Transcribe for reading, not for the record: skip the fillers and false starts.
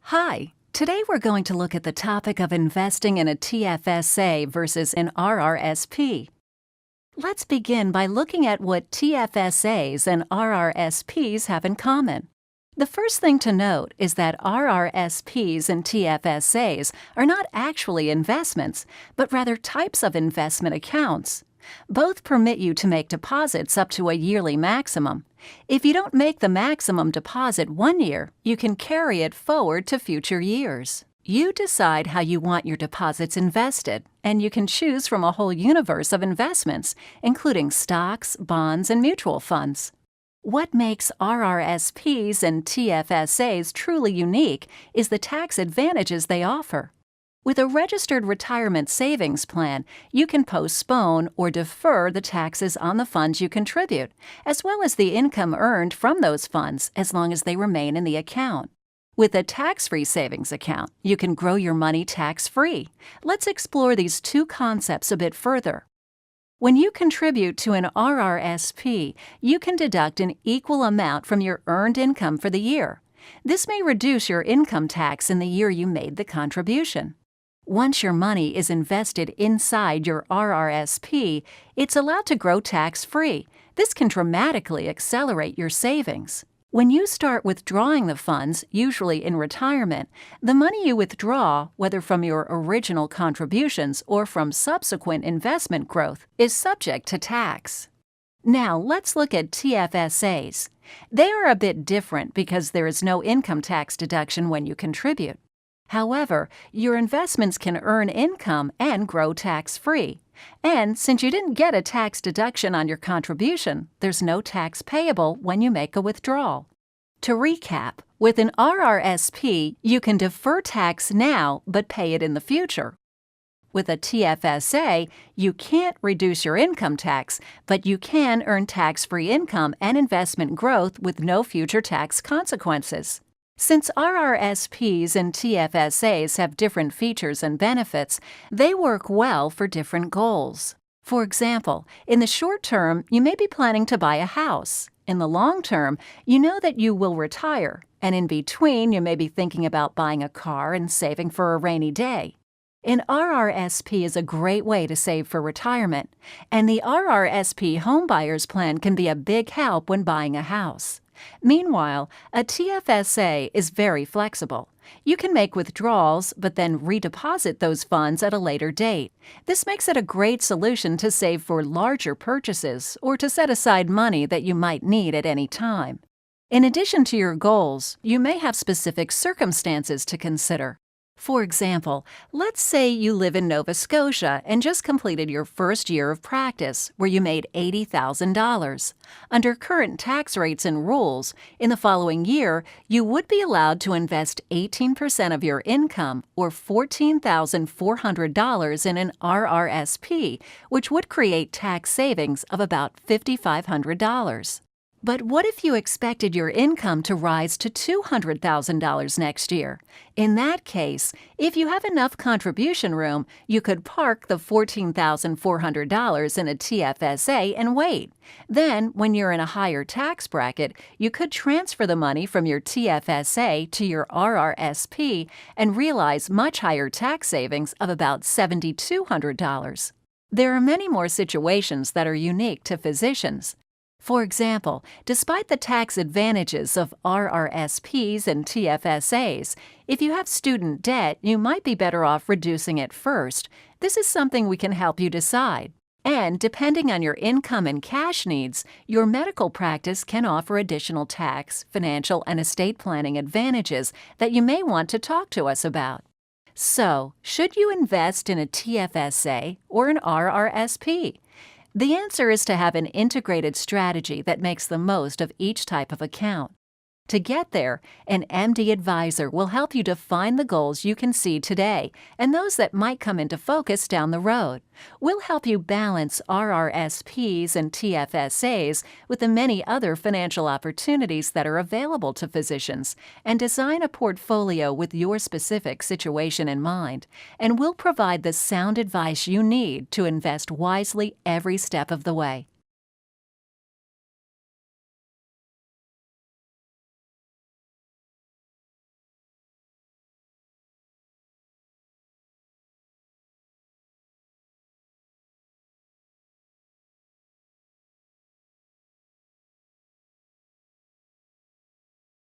Hi, today we're going to look at the topic of investing in a TFSA versus an RRSP. Let's begin by looking at what TFSAs and RRSPs have in common. The first thing to note is that RRSPs and TFSAs are not actually investments, but rather types of investment accounts. Both permit you to make deposits up to a yearly maximum. If you don't make the maximum deposit one year, you can carry it forward to future years. You decide how you want your deposits invested, and you can choose from a whole universe of investments, including stocks, bonds, and mutual funds. What makes RRSPs and TFSAs truly unique is the tax advantages they offer. With a registered retirement savings plan, you can postpone or defer the taxes on the funds you contribute, as well as the income earned from those funds as long as they remain in the account. With a tax-free savings account, you can grow your money tax-free. Let's explore these two concepts a bit further. When you contribute to an RRSP, you can deduct an equal amount from your earned income for the year. This may reduce your income tax in the year you made the contribution. Once your money is invested inside your RRSP, it's allowed to grow tax-free. This can dramatically accelerate your savings. When you start withdrawing the funds, usually in retirement, the money you withdraw, whether from your original contributions or from subsequent investment growth, is subject to tax. Now, let's look at TFSAs. They are a bit different because there is no income tax deduction when you contribute. However, your investments can earn income and grow tax-free. And since you didn't get a tax deduction on your contribution, there's no tax payable when you make a withdrawal. To recap, with an RRSP, you can defer tax now but pay it in the future. With a TFSA, you can't reduce your income tax, but you can earn tax-free income and investment growth with no future tax consequences. Since RRSPs and TFSAs have different features and benefits, they work well for different goals. For example, in the short term, you may be planning to buy a house. In the long term, you know that you will retire, and in between, you may be thinking about buying a car and saving for a rainy day. An RRSP is a great way to save for retirement, and the RRSP homebuyers plan can be a big help when buying a house. Meanwhile, a TFSA is very flexible. You can make withdrawals, but then redeposit those funds at a later date. This makes it a great solution to save for larger purchases or to set aside money that you might need at any time. In addition to your goals, you may have specific circumstances to consider. For example, let's say you live in Nova Scotia and just completed your first year of practice, where you made $80,000. Under current tax rates and rules, in the following year, you would be allowed to invest 18% of your income, or $14,400, in an RRSP, which would create tax savings of about $5,500. But what if you expected your income to rise to $200,000 next year? In that case, if you have enough contribution room, you could park the $14,400 in a TFSA and wait. Then, when you're in a higher tax bracket, you could transfer the money from your TFSA to your RRSP and realize much higher tax savings of about $7,200. There are many more situations that are unique to physicians. For example, despite the tax advantages of RRSPs and TFSAs, if you have student debt, you might be better off reducing it first. This is something we can help you decide. And depending on your income and cash needs, your medical practice can offer additional tax, financial, and estate planning advantages that you may want to talk to us about. So, should you invest in a TFSA or an RRSP? The answer is to have an integrated strategy that makes the most of each type of account. To get there, an MD advisor will help you define the goals you can see today and those that might come into focus down the road. We'll help you balance RRSPs and TFSAs with the many other financial opportunities that are available to physicians and design a portfolio with your specific situation in mind. And we'll provide the sound advice you need to invest wisely every step of the way.